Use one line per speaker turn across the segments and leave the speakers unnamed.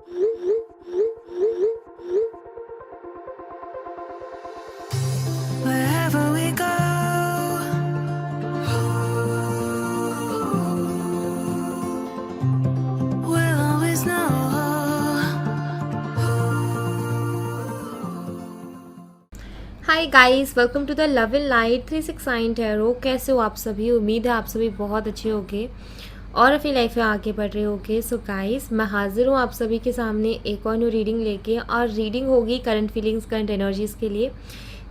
Wherever we go, we'll always know.
Hi guys, welcome to the love in light 369 tarot. कैसे हो आप सभी? उम्मीद है आप सभी बहुत अच्छे होंगे और अपनी लाइफ में आगे बढ़ रहे होंगे। सो गाइस, मैं हाजिर हूँ आप सभी के सामने एक और न्यू रीडिंग लेके, और रीडिंग होगी करंट फीलिंग्स, करंट एनर्जीज़ के लिए।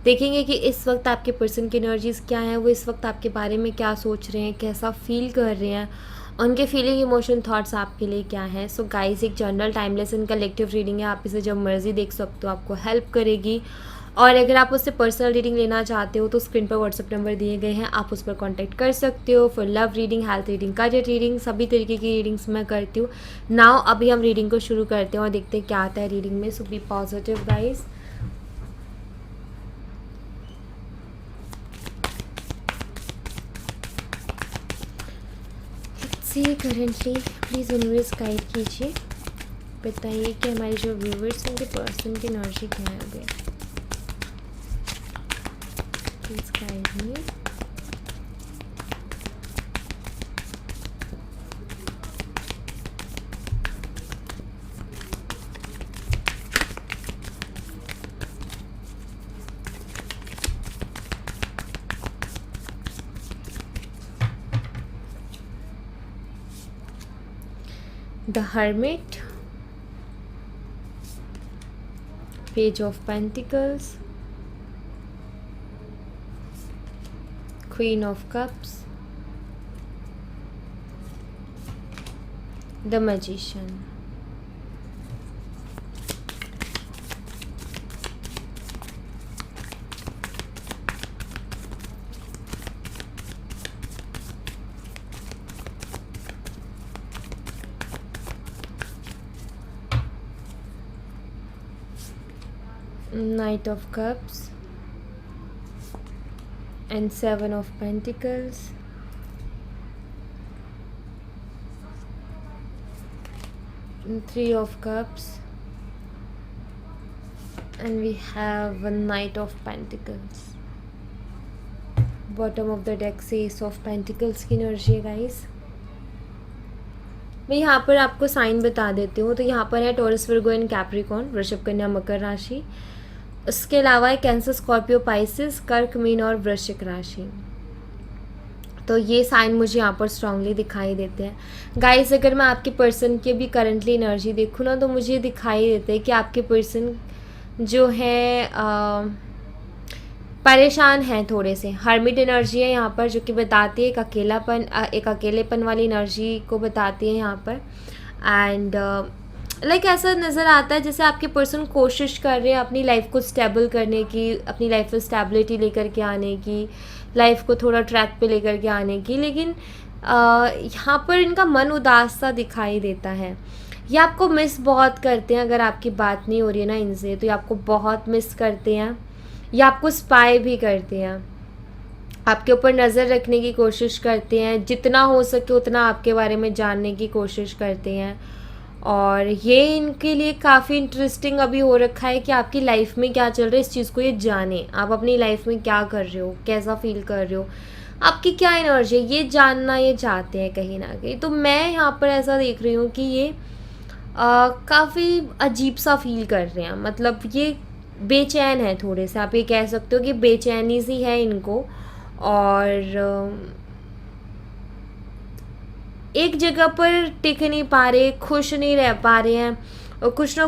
देखेंगे कि इस वक्त आपके पर्सन की एनर्जीज़ क्या हैं, वो इस वक्त आपके बारे में क्या सोच रहे हैं, कैसा फील कर रहे हैं, उनके फीलिंग, इमोशन, थॉट्स आपके लिए क्या है। सो गाइस, एक general timeless and collective reading है। आप इसे जब मर्जी देख सकते हो, आपको हेल्प करेगी। और अगर आप उससे पर्सनल रीडिंग लेना चाहते हो तो स्क्रीन पर व्हाट्सएप नंबर दिए गए हैं, आप उस पर कांटेक्ट कर सकते हो for love reading, health reading, career reading, सभी तरीके की रीडिंग्स मैं करती हूँ। नाउ अभी हम रीडिंग को शुरू करते हैं और देखते हैं क्या आता है रीडिंग में। So be positive guys. See currently please universe guide कीजिए, बताइए कि हमारे जो व्यूवर्स हैं उनके पर्सन की एनर्जी क्या है अभी। Please guide me. The Hermit, Page of Pentacles, Queen of Cups, The Magician. Knight of Cups and Seven of Pentacles, Three of Cups, and we have a Knight of Pentacles. Bottom of the deck से Ace of Pentacles की energy है guys. मैं यहाँ पर आपको sign बता देती हूँ। तो यहाँ पर है टॉरस, वर्गो एंड कैप्रिकॉर्न, वृषभ, कन्या, मकर राशि। उसके अलावा है कैंसर, स्कॉर्पियो, पाइसिस, कर्क, मीन और वृश्चिक राशि। तो ये साइन मुझे यहाँ पर स्ट्रांगली दिखाई देते हैं गाइस। अगर मैं आपके पर्सन की भी करंटली एनर्जी देखूँ ना, तो मुझे दिखाई देते हैं कि आपके पर्सन जो है परेशान हैं थोड़े से। हर्मिट एनर्जी है यहाँ पर, जो कि बताती है एक अकेलापन, एक अकेलेपन वाली एनर्जी को बताती है यहाँ पर। एंड लाइक ऐसा नज़र आता है जैसे आपके पर्सन कोशिश कर रहे हैं अपनी लाइफ को स्टेबल करने की, अपनी लाइफ में स्टेबिलिटी लेकर के आने की, लाइफ को थोड़ा ट्रैक पे लेकर के आने की, लेकिन यहाँ पर इनका मन उदास सा दिखाई देता है। ये आपको मिस बहुत करते हैं। अगर आपकी बात नहीं हो रही है ना इनसे, तो ये आपको बहुत मिस करते हैं। ये आपको स्पाई भी करते हैं, आपके ऊपर नज़र रखने की कोशिश करते हैं, जितना हो सके उतना आपके बारे में जानने की कोशिश करते हैं। और ये इनके लिए काफ़ी इंटरेस्टिंग अभी हो रखा है कि आपकी लाइफ में क्या चल रहा है, इस चीज़ को ये जाने। आप अपनी लाइफ में क्या कर रहे हो, कैसा फील कर रहे हो, आपकी क्या एनर्जी है, ये जानना ये चाहते हैं कहीं ना कहीं। तो मैं यहाँ पर ऐसा देख रही हूँ कि ये काफ़ी अजीब सा फील कर रहे हैं। मतलब ये बेचैन है थोड़े से, आप ये कह सकते हो कि बेचैनी सी है इनको। और एक जगह पर टिक नहीं पा रहे, खुश नहीं रह पा रहे हैं, और कुछ ना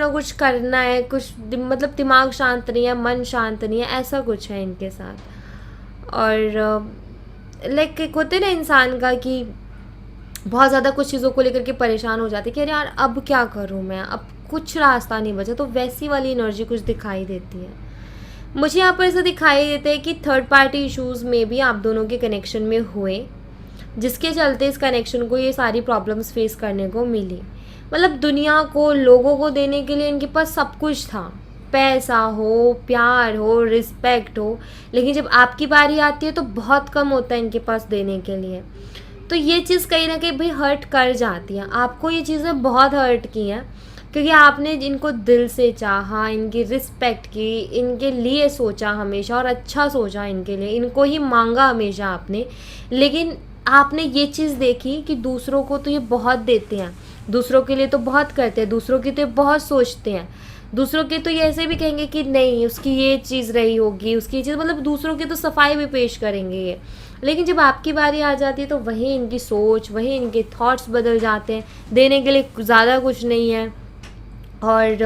कुछ करना है, कुछ मतलब दिमाग शांत नहीं है, मन शांत नहीं है, ऐसा कुछ है इनके साथ। और लाइक एक होते ना इंसान का कि बहुत ज़्यादा कुछ चीज़ों को लेकर के परेशान हो जाते कि अरे यार अब क्या करूँ मैं, अब कुछ रास्ता नहीं बचा। तो वैसी वाली एनर्जी कुछ दिखाई देती है मुझे यहाँ पर। ऐसा दिखाई देता है कि थर्ड पार्टी इश्यूज़ में भी आप दोनों के कनेक्शन में हुए, जिसके चलते इस कनेक्शन को ये सारी प्रॉब्लम्स फेस करने को मिली। मतलब दुनिया को, लोगों को देने के लिए इनके पास सब कुछ था, पैसा हो, प्यार हो, रिस्पेक्ट हो, लेकिन जब आपकी बारी आती है तो बहुत कम होता है इनके पास देने के लिए। तो ये चीज़ कहीं ना कहीं भाई हर्ट कर जाती है। आपको ये चीज़ें बहुत हर्ट की हैं, क्योंकि आपने इनको दिल से चाहा, इनकी रिस्पेक्ट की, इनके लिए सोचा हमेशा और अच्छा सोचा इनके लिए, इनको ही मांगा हमेशा आपने। लेकिन आपने ये चीज़ देखी कि दूसरों को तो ये बहुत देते हैं, दूसरों के लिए तो बहुत करते हैं, दूसरों की तो ये बहुत सोचते हैं, दूसरों के तो ये ऐसे भी कहेंगे कि नहीं उसकी ये चीज़ रही होगी, उसकी ये चीज़, मतलब दूसरों की तो सफाई भी पेश करेंगे ये। लेकिन जब आपकी बारी आ जाती है तो वहीं इनकी सोच, वहीं इनके थॉट्स बदल जाते हैं, देने के लिए ज़्यादा कुछ नहीं है। और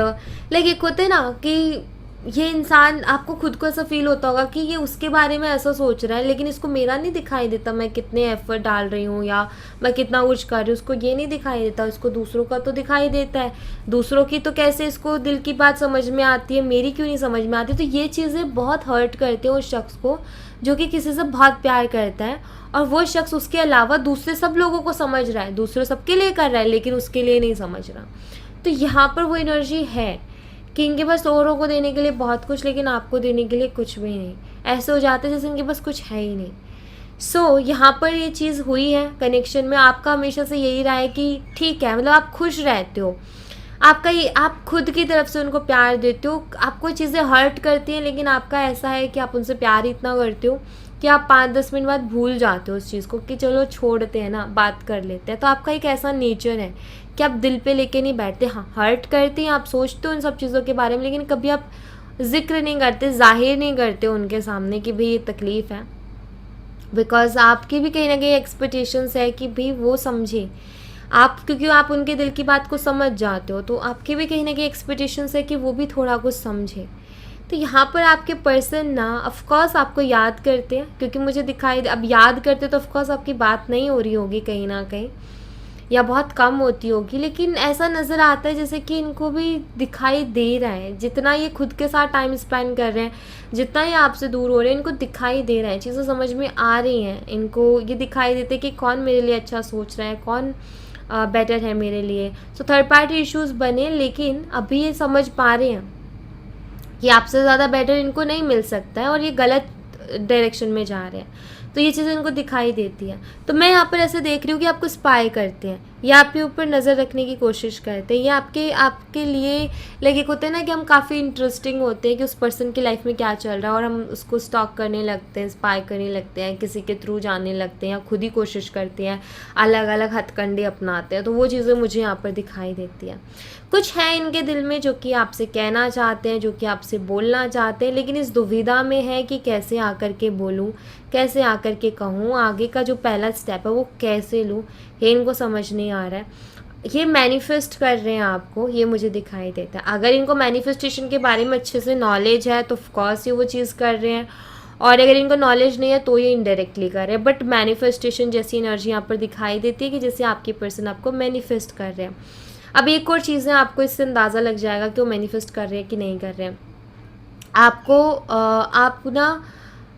लाइक एक होता है ना कि ये इंसान, आपको खुद को ऐसा फील होता होगा कि ये उसके बारे में ऐसा सोच रहा है, लेकिन इसको मेरा नहीं दिखाई देता, मैं कितने एफर्ट डाल रही हूँ या मैं कितना कुछ कर रही हूँ, उसको ये नहीं दिखाई देता, इसको दूसरों का तो दिखाई देता है। दूसरों की तो कैसे इसको दिल की बात समझ में आती है, मेरी क्यों नहीं समझ में आती। तो ये चीज़ें बहुत हर्ट करती हैं उस शख्स को जो कि किसी से बहुत प्यार करता है, और वो शख्स उसके अलावा दूसरे सब लोगों को समझ रहा है, दूसरे सबके लिए कर रहा है, लेकिन उसके लिए नहीं समझ रहा। तो यहाँ पर वो एनर्जी है कि इनके पास औरों को देने के लिए बहुत कुछ, लेकिन आपको देने के लिए कुछ भी नहीं। ऐसे हो जाते जैसे इनके पास कुछ है ही नहीं। सो यहाँ पर ये चीज़ हुई है कनेक्शन में। आपका हमेशा से यही रहा है कि ठीक है, मतलब आप खुश रहते हो, आपका ये, आप खुद की तरफ से उनको प्यार देते हो, आपको चीज़ें हर्ट करती हैं, लेकिन आपका ऐसा है कि आप उनसे प्यार इतना करते हो कि आप 5-10 मिनट बाद भूल जाते हो उस चीज़ को कि चलो छोड़ते हैं ना, बात कर लेते हैं। तो आपका एक ऐसा नेचर है कि आप दिल पे लेके नहीं बैठते। हाँ, हर्ट करते हैं, आप सोचते हो इन सब चीज़ों के बारे में, लेकिन कभी आप जिक्र नहीं करते, जाहिर नहीं करते उनके सामने कि भाई ये तकलीफ़ है। बिकॉज़ आपकी भी कहीं ना कहीं एक्सपेक्टेशंस है कि भाई वो समझे आप, क्योंकि आप उनके दिल की बात को समझ जाते हो, तो आपकी भी कहीं ना कहीं एक्सपेक्टेशंस है कि वो भी थोड़ा कुछ समझे। तो यहाँ पर आपके पर्सन ना ऑफकोर्स आपको याद करते हैं, क्योंकि मुझे दिखाई, अब याद करते तो ऑफकोर्स आपकी बात नहीं हो रही होगी कहीं ना कहीं, या बहुत कम होती होगी, लेकिन ऐसा नज़र आता है जैसे कि इनको भी दिखाई दे रहा है। जितना ये खुद के साथ टाइम स्पेंड कर रहे हैं, जितना ये आपसे दूर हो रहे हैं, इनको दिखाई दे रहा है, चीज़ें समझ में आ रही हैं इनको। ये दिखाई देते कि कौन मेरे लिए अच्छा सोच रहा है, कौन बेटर है मेरे लिए। सो थर्ड पार्टी इश्यूज़ बने, लेकिन अभी ये समझ पा रहे हैं कि आपसे ज़्यादा बेटर इनको नहीं मिल सकता है, और ये गलत डायरेक्शन में जा रहे हैं। तो ये चीज़ें इनको दिखाई देती है। तो मैं यहाँ पर ऐसे देख रही हूँ कि आपको स्पाई करते हैं, या आपके ऊपर नज़र रखने की कोशिश करते हैं, या आपके लिए लाइक एक होता है ना कि हम काफ़ी इंटरेस्टिंग होते हैं कि उस पर्सन की लाइफ में क्या चल रहा है, और हम उसको स्टॉक करने लगते हैं, स्पाई करने लगते हैं, किसी के थ्रू जानने लगते हैं, या खुद ही कोशिश करते हैं, अलग अलग हथकंडे अपनाते हैं। तो वो चीज़ें मुझे यहाँ पर दिखाई देती है। कुछ है इनके दिल में जो कि आपसे कहना चाहते हैं, जो कि आपसे बोलना चाहते हैं, लेकिन इस दुविधा में है कि कैसे आकर के बोलूँ, कैसे आकर के कहूँ, आगे का जो पहला स्टेप है वो कैसे लूँ, ये इनको समझ नहीं आ रहा है। ये मैनिफेस्ट कर रहे हैं आपको, ये मुझे दिखाई देता है। अगर इनको मैनिफेस्टेशन के बारे में अच्छे से नॉलेज है तो ऑफकोर्स ये वो चीज़ कर रहे हैं, और अगर इनको नॉलेज नहीं है तो ये इनडायरेक्टली कर रहे हैं। बट मैनिफेस्टेशन जैसी एनर्जी यहाँ पर दिखाई देती है कि जैसे आपकी पर्सन आपको मैनिफेस्ट कर रहे हैं। अब एक और चीज़ है, आपको इससे अंदाज़ा लग जाएगा कि वो मैनिफेस्ट कर रहे हैं कि नहीं कर रहे हैं। आपको आप ना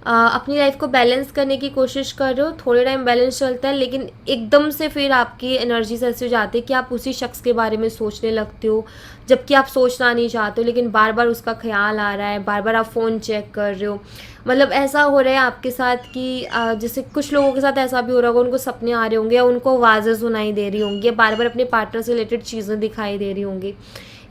अपनी लाइफ को बैलेंस करने की कोशिश कर रहे हो, थोड़े टाइम बैलेंस चलता है, लेकिन एकदम से फिर आपकी एनर्जीज ऐसी हो जाती है कि आप उसी शख्स के बारे में सोचने लगते हो, जबकि आप सोचना नहीं चाहते हो, लेकिन बार बार उसका ख्याल आ रहा है, बार बार आप फ़ोन चेक कर रहे हो। मतलब ऐसा हो रहा है आपके साथ कि जैसे कुछ लोगों के साथ ऐसा भी हो रहा होगा, उनको सपने आ रहे होंगे, या उनको आवाज़ें सुनाई दे रही होंगी, या बार बार अपने पार्टनर से रिलेटेड चीज़ें दिखाई दे रही होंगी।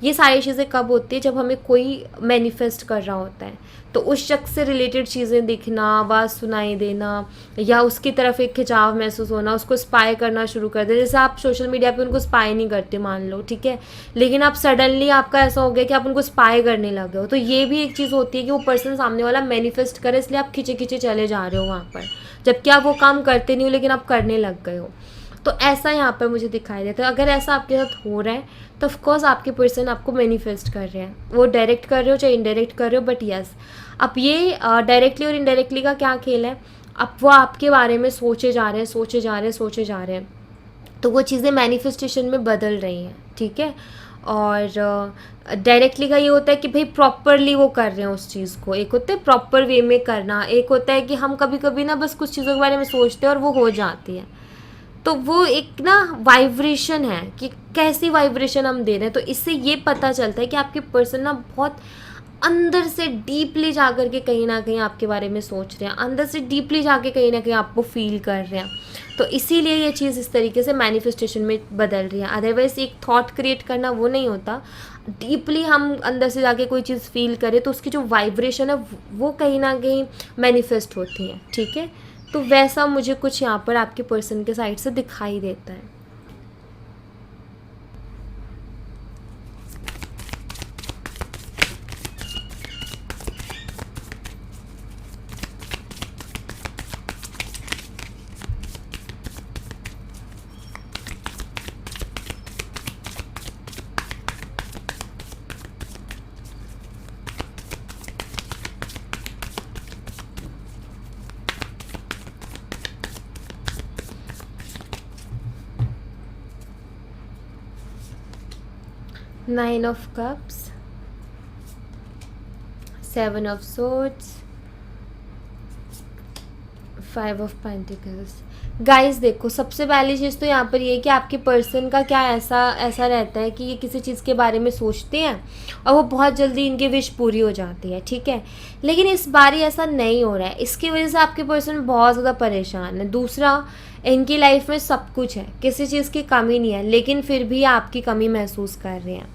ये सारी चीज़ें कब होती है, जब हमें कोई मैनिफेस्ट कर रहा होता है, तो उस शख्स से रिलेटेड चीज़ें दिखना, आवाज़ सुनाई देना, या उसकी तरफ एक खिंचाव महसूस होना, उसको स्पाई करना शुरू कर दे। जैसे आप सोशल मीडिया पे उनको स्पाई नहीं करते मान लो, ठीक है, लेकिन आप सडनली आपका ऐसा हो गया कि आप उनको स्पाई करने लगे हो। तो ये भी एक चीज़ होती है कि वो पर्सन सामने वाला मैनिफेस्ट करे, इसलिए आप खींचे खींचे चले जा रहे हो वहाँ पर, जबकि आप वो काम करते नहीं हो, लेकिन आप करने लग गए हो। तो ऐसा यहाँ पर मुझे दिखाई देता है। अगर ऐसा आपके साथ हो रहा है तो ऑफकोर्स आपके पर्सन आपको मैनिफेस्ट कर रहे हैं, वो डायरेक्ट कर रहे हो चाहे इनडायरेक्ट कर रहे हो, बट यस, अब ये डायरेक्टली और इनडायरेक्टली का क्या खेल है, अब वो आपके बारे में सोचे जा रहे हैं, सोचे जा रहे हैं, सोचे जा रहे हैं, तो वो चीज़ें मैनिफेस्टेशन में बदल रही हैं, ठीक है। और डायरेक्टली का ये होता है कि भाई प्रॉपरली वो कर रहे हैं उस चीज़ को, एक होता है प्रॉपर वे में करना, एक होता है कि हम कभी कभी ना बस कुछ चीज़ों के बारे में सोचते हैं और वो हो जाती है। तो वो एक ना वाइब्रेशन है कि कैसी वाइब्रेशन हम दे रहे हैं। तो इससे ये पता चलता है कि आपके पर्सन ना बहुत अंदर से डीपली जाकर के कहीं ना कहीं आपके बारे में सोच रहे हैं, अंदर से डीपली जाके कहीं ना कहीं आपको फील कर रहे हैं। तो इसीलिए ये चीज़ इस तरीके से मैनिफेस्टेशन में बदल रही है। अदरवाइज़ एक थॉट क्रिएट करना वो नहीं होता, डीपली हम अंदर से जाके कोई चीज़ फील करें तो उसकी जो वाइब्रेशन है वो कहीं ना कहीं मैनिफेस्ट होती है। ठीक है, तो वैसा मुझे कुछ यहाँ पर आपके पर्सन के साइड से दिखाई देता है। Nine of cups, seven of swords, five of pentacles. Guys देखो, सबसे पहली चीज़ तो यहाँ पर ये है कि आपके पर्सन का क्या ऐसा रहता है कि ये किसी चीज़ के बारे में सोचते हैं और वो बहुत जल्दी इनकी विश पूरी हो जाती है। ठीक है, लेकिन इस बार ऐसा नहीं हो रहा है, इसकी वजह से आपके पर्सन बहुत ज़्यादा परेशान है। दूसरा, इनकी लाइफ में सब कुछ है, किसी चीज़ की कमी नहीं है, लेकिन फिर भी आपकी कमी महसूस कर रहे हैं,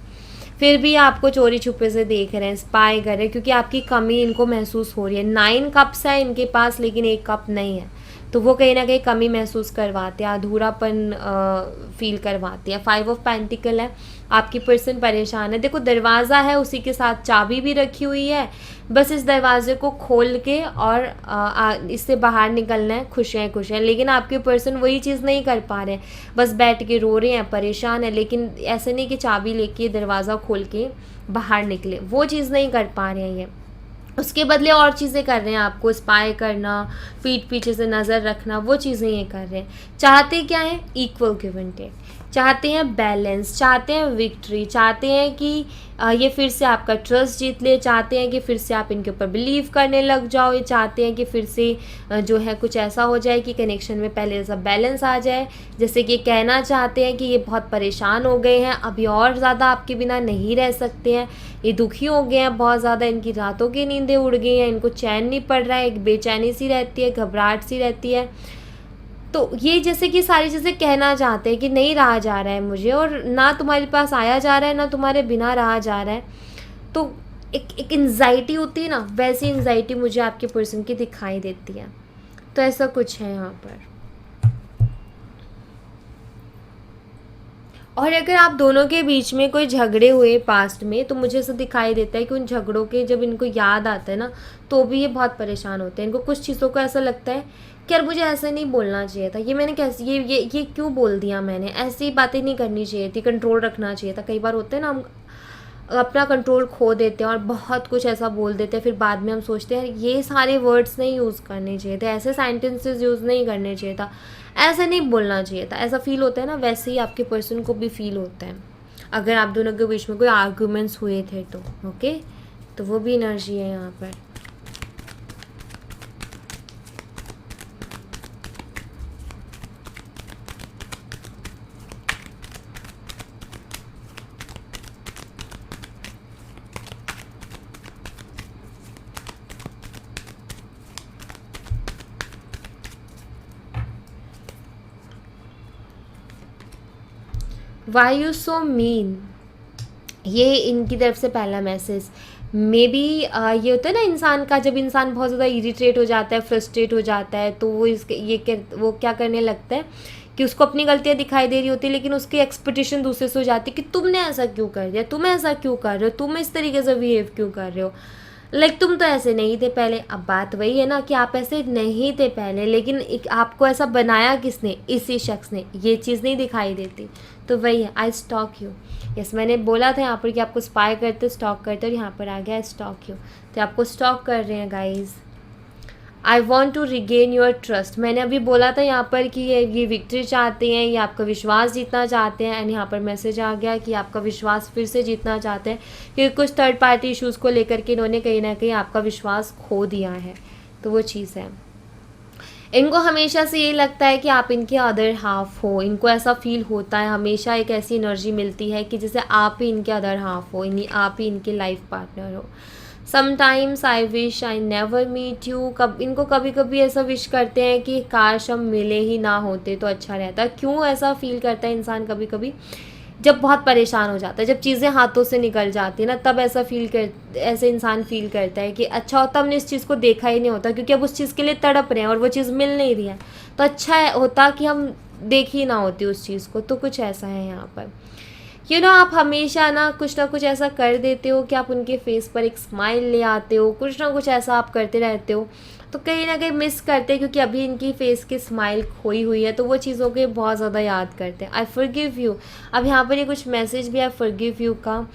फिर भी आपको चोरी छुपे से देख रहे हैं, स्पाई कर रहे हैं, क्योंकि आपकी कमी इनको महसूस हो रही है। 9 कप्स है इनके पास, लेकिन 1 कप नहीं है, तो वो कहीं ना कहीं कमी महसूस करवाते हैं, अधूरापन फील करवाते हैं। 5 ऑफ पेंटिकल है, आपकी पर्सन परेशान है। देखो, दरवाज़ा है, उसी के साथ चाबी भी रखी हुई है, बस इस दरवाजे को खोल के और इससे बाहर निकलना है, खुशियाँ खुशियाँ। लेकिन आपके पर्सन वही चीज़ नहीं कर पा रहे हैं, बस बैठ के रो रहे हैं, परेशान है। लेकिन ऐसे नहीं कि चाबी लेके दरवाज़ा खोल के बाहर निकले, वो चीज़ नहीं कर पा रहे हैं ये। उसके बदले और चीज़ें कर रहे हैं, आपको स्पाई करना, पीठ पीछे से नज़र रखना, वो चीज़ें ये कर रहे हैं। चाहते क्या है? इक्वल गिव एंड टेक, चाहते हैं बैलेंस, चाहते हैं विक्ट्री, चाहते हैं कि ये फिर से आपका ट्रस्ट जीत ले, चाहते हैं कि फिर से आप इनके ऊपर बिलीव करने लग जाओ, ये चाहते हैं कि फिर से जो है कुछ ऐसा हो जाए कि कनेक्शन में पहले जैसा बैलेंस आ जाए। जैसे कि कहना चाहते हैं कि ये बहुत परेशान हो गए हैं, अभी और ज़्यादा आपके बिना नहीं रह सकते हैं, ये दुखी हो गए हैं बहुत ज़्यादा, इनकी रातों की नींदें उड़ गई हैं, इनको चैन नहीं पड़ रहा है, एक बेचैनी सी रहती है, घबराहट सी रहती है। तो ये जैसे कि सारी चीज़ें कहना चाहते हैं कि नहीं रहा जा रहा है मुझे, और ना तुम्हारे पास आया जा रहा है, ना तुम्हारे बिना रहा जा रहा है। तो एक एंग्जाइटी होती है ना, वैसी एंग्जाइटी मुझे आपके पर्सन की दिखाई देती है। तो ऐसा कुछ है यहाँ पर। और अगर आप दोनों के बीच में कोई झगड़े हुए पास्ट में, तो मुझे ऐसा दिखाई देता है कि उन झगड़ों के जब इनको याद आता है ना, तो भी ये बहुत परेशान होते हैं। इनको कुछ चीज़ों को ऐसा लगता है कि यार मुझे ऐसा नहीं बोलना चाहिए था, ये मैंने कैसे ये क्यों बोल दिया मैंने, ऐसी बातें नहीं करनी चाहिए थी, कंट्रोल रखना चाहिए था। कई बार होते हैं ना, हम अपना कंट्रोल खो देते हैं और बहुत कुछ ऐसा बोल देते हैं, फिर बाद में हम सोचते हैं ये सारे वर्ड्स नहीं यूज़ करने चाहिए थे, ऐसे सेंटेंसेस यूज़ नहीं करने चाहिए था, ऐसा नहीं बोलना चाहिए था। ऐसा फील होता है ना, वैसे ही आपके पर्सन को भी फील होता है अगर आप दोनों के बीच में कोई आर्गूमेंट्स हुए थे तो। ओके, तो वो भी एनर्जी है यहाँ पर। वाई यू सो मीन, ये इनकी तरफ से पहला मैसेज। मे बी ये होता है ना इंसान का, जब इंसान बहुत ज़्यादा इरिटेट हो जाता है, फ्रस्ट्रेट हो जाता है, तो वो वो क्या करने लगता है कि उसको अपनी गलतियाँ दिखाई दे रही होती है, लेकिन उसकी एक्सपेक्टेशन दूसरे से हो जाती है कि तुमने ऐसा क्यों कर दिया, तुम ऐसा क्यों कर रहे हो, तुम इस तरीके से बिहेव क्यों कर रहे हो, लाइक तुम तो ऐसे नहीं थे पहले। अब बात वही है ना कि आप ऐसे नहीं थे पहले, लेकिन आपको ऐसा बनाया किसने? इसी शख्स ने। ये चीज़ नहीं दिखाई देती, तो वही है, आई स्टॉक यू। यस, मैंने बोला था यहाँ पर कि आपको स्पाई करते, स्टॉक करते, और यहाँ पर आ गया स्टॉक यू। तो आपको स्टॉक कर रहे हैं guys. I want to regain your trust, मैंने अभी बोला था यहाँ पर कि ये विक्ट्री चाहते हैं, ये आपका विश्वास जीतना चाहते हैं। एंड यहाँ पर मैसेज आ गया कि आपका विश्वास फिर से जीतना चाहते हैं, क्योंकि कुछ थर्ड पार्टी इश्यूज़ को लेकर के इन्होंने कहीं ना कहीं आपका विश्वास खो दिया है। तो वो चीज़ है, इनको हमेशा से ये लगता है कि आप इनके अदर हाफ हो, इनको ऐसा फील होता है, हमेशा एक ऐसी एनर्जी मिलती है कि जैसे आप ही इनके अदर हाफ हो, आप ही इनके लाइफ पार्टनर हो। Sometimes I wish I never meet you. इनको कभी कभी ऐसा विश करते हैं कि काश हम मिले ही ना होते तो अच्छा रहता। क्यों ऐसा फील करता है इंसान कभी कभी? जब बहुत परेशान हो जाता है, जब चीज़ें हाथों से निकल जाती है ना, तब ऐसे इंसान फील करता है कि अच्छा होता हमने इस चीज़ को देखा ही नहीं होता, क्योंकि अब उस चीज़ के लिए तड़प रहे हैं और वो चीज़ मिल नहीं रही है, तो अच्छा होता कि हम देख ही ना होती उस चीज़ को। तो कुछ ऐसा है यहाँ पर। आप हमेशा ना कुछ ऐसा कर देते हो कि आप उनके फेस पर एक स्माइल ले आते हो, कुछ ना कुछ ऐसा आप करते रहते हो, तो कहीं ना कहीं मिस करते हैं, क्योंकि अभी इनकी फेस की स्माइल खोई हुई है, तो वो चीज़ों के बहुत ज़्यादा याद करते हैं। I forgive you. अब यहाँ पर ये कुछ मैसेज भी आई फॉरगिव यू का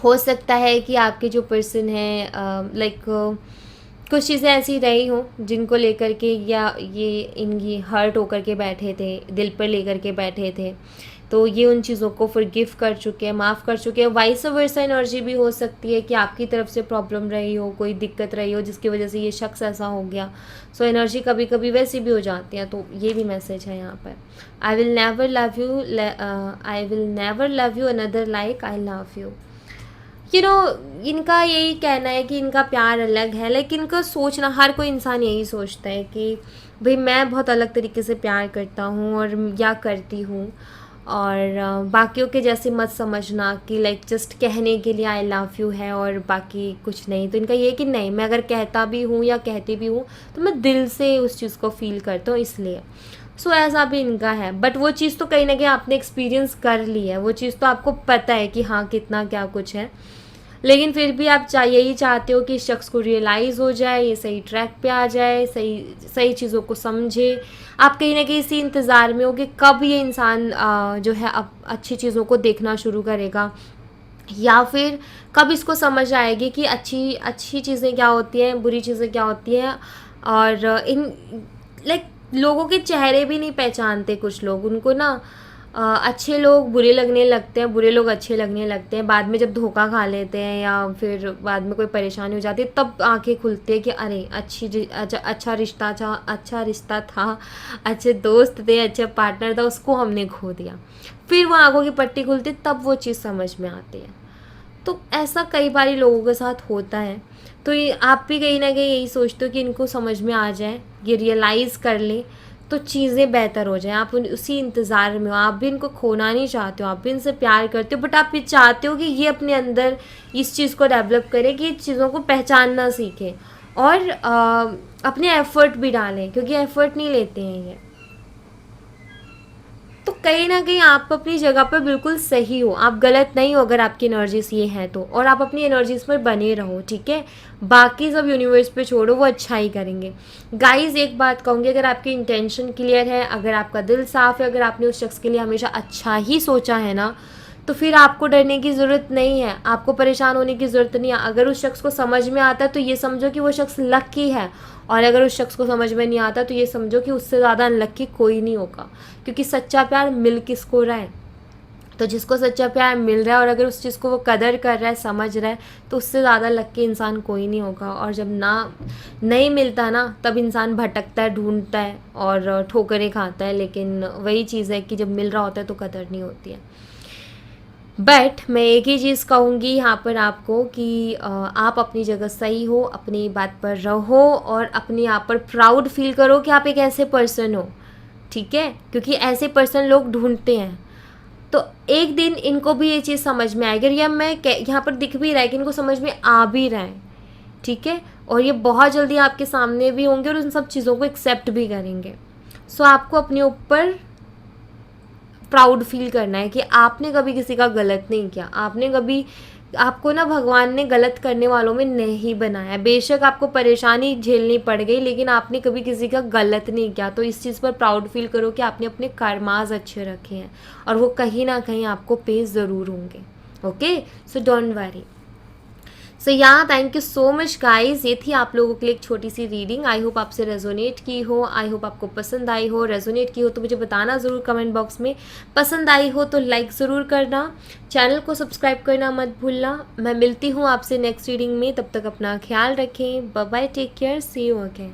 हो सकता है कि आपके जो पर्सन है लाइक कुछ चीज़ें ऐसी रही हों जिनको लेकर के, या ये इनकी हर्ट होकर के बैठे थे, दिल पर लेकर के बैठे थे, तो ये उन चीज़ों को फॉरगिव कर चुके हैं, माफ़ कर चुके हैं। वाइस वर्सा एनर्जी भी हो सकती है कि आपकी तरफ से प्रॉब्लम रही हो, कोई दिक्कत रही हो जिसकी वजह से ये शख्स ऐसा हो गया। सो एनर्जी कभी कभी वैसी भी हो जाती है, तो ये भी मैसेज है यहाँ पर। I will never love you another like I love you. इनका यही कहना है कि इनका प्यार अलग है, लेकिन इनका सोचना, हर कोई इंसान यही सोचता है कि भाई मैं बहुत अलग तरीके से प्यार करता हूँ और या करती हूँ, और बाकियों के जैसे मत समझना कि लाइक जस्ट कहने के लिए आई लव यू है और बाकी कुछ नहीं। तो इनका ये है कि नहीं, मैं अगर कहता भी हूँ या कहती भी हूँ तो मैं दिल से उस चीज़ को फील करता हूँ, इसलिए। सो ऐसा भी इनका है, बट वो चीज़ तो कहीं ना कहीं आपने एक्सपीरियंस कर ली है, वो चीज़ तो आपको पता है कि हाँ कितना क्या कुछ है, लेकिन फिर भी आप यही चाहते हो कि इस शख्स को रियलाइज़ हो जाए, ये सही ट्रैक पे आ जाए, सही चीज़ों को समझे। आप कहीं ना कहीं इसी इंतज़ार में हो कि कब ये इंसान जो है अब अच्छी चीज़ों को देखना शुरू करेगा, या फिर कब इसको समझ आएगी कि अच्छी चीज़ें क्या होती हैं, बुरी चीज़ें क्या होती हैं। और इन लाइक लोगों के चेहरे भी नहीं पहचानते कुछ लोग, उनको ना अच्छे लोग बुरे लगने लगते हैं, बुरे लोग अच्छे लगने लगते हैं। बाद में जब धोखा खा लेते हैं या फिर बाद में कोई परेशानी हो जाती है, तब आंखें खुलती है कि अरे अच्छा रिश्ता था, अच्छे दोस्त थे, अच्छे पार्टनर था, उसको हमने खो दिया। फिर वो आंखों की पट्टी खुलती, तब वो चीज़ समझ में आती है। तो ऐसा कई बार लोगों के साथ होता है। तो ये आप भी कहीं ना कहीं यही सोचते हो कि इनको समझ में आ जाए, ये रियलाइज़ कर ले, तो चीज़ें बेहतर हो जाएं। आप उसी इंतज़ार में हो, आप भी इनको खोना नहीं चाहते हो, आप भी इनसे प्यार करते हो, बट आप ये चाहते हो कि ये अपने अंदर इस चीज़ को डेवलप करे, कि चीज़ों को पहचानना सीखें और अपने एफ़र्ट भी डालें, क्योंकि एफ़र्ट नहीं लेते हैं ये। तो कहीं ना कहीं आप अपनी जगह पर बिल्कुल सही हो, आप गलत नहीं हो अगर आपकी एनर्जीज ये हैं तो, और आप अपनी एनर्जीज पर बने रहो, ठीक है। बाकी सब यूनिवर्स पे छोड़ो, वो अच्छा ही करेंगे। गाइस एक बात कहूँगी, अगर आपकी इंटेंशन क्लियर है, अगर आपका दिल साफ़ है, अगर आपने उस शख्स के लिए हमेशा अच्छा ही सोचा है ना, तो फिर आपको डरने की ज़रूरत नहीं है, आपको परेशान होने की ज़रूरत नहीं है। अगर उस शख्स को समझ में आता है तो ये समझो कि वो शख्स लकी है, और अगर उस शख्स को समझ में नहीं आता तो ये समझो कि उससे ज़्यादा अनलकी कोई नहीं होगा, क्योंकि सच्चा प्यार मिल किसको रहा है। तो जिसको सच्चा प्यार मिल रहा है और अगर उस चीज़ को वो कदर कर रहा है, समझ रहा है, तो उससे ज़्यादा लकी इंसान कोई नहीं होगा। और जब नहीं मिलता ना, तब इंसान भटकता है, ढूंढता है और ठोकरें खाता है। लेकिन वही चीज़ है कि जब मिल रहा होता है तो कदर नहीं होती है। बट मैं एक ही चीज़ कहूँगी यहाँ पर आपको कि आप अपनी जगह सही हो, अपनी बात पर रहो और अपने आप पर प्राउड फील करो कि आप एक ऐसे पर्सन हो, ठीक है, क्योंकि ऐसे पर्सन लोग ढूंढते हैं। तो एक दिन इनको भी ये चीज़ समझ में आएगी, या मैं यहाँ पर दिख भी रहा है कि इनको समझ में आ भी रहा है, ठीक है, और ये बहुत जल्दी आपके सामने भी होंगे और उन सब चीज़ों को एक्सेप्ट भी करेंगे। सो आपको अपने ऊपर प्राउड फील करना है कि आपने कभी किसी का गलत नहीं किया, आपको ना भगवान ने गलत करने वालों में नहीं बनाया। बेशक आपको परेशानी झेलनी पड़ गई, लेकिन आपने कभी किसी का गलत नहीं किया। तो इस चीज़ पर प्राउड फील करो कि आपने अपने कर्माज अच्छे रखे हैं, और वो कहीं ना कहीं आपको पे ज़रूर होंगे। Okay, so don't worry. So thank you so much guys. ये थी आप लोगों के लिए एक छोटी सी रीडिंग। आई होप आपसे रेजोनेट की हो, आई होप आपको पसंद आई हो। रेजोनेट की हो तो मुझे बताना ज़रूर कमेंट बॉक्स में। पसंद आई हो तो लाइक ज़रूर करना, चैनल को सब्सक्राइब करना मत भूलना। मैं मिलती हूँ आपसे नेक्स्ट रीडिंग में, तब तक अपना ख्याल रखें। Bye bye, take care, see you again.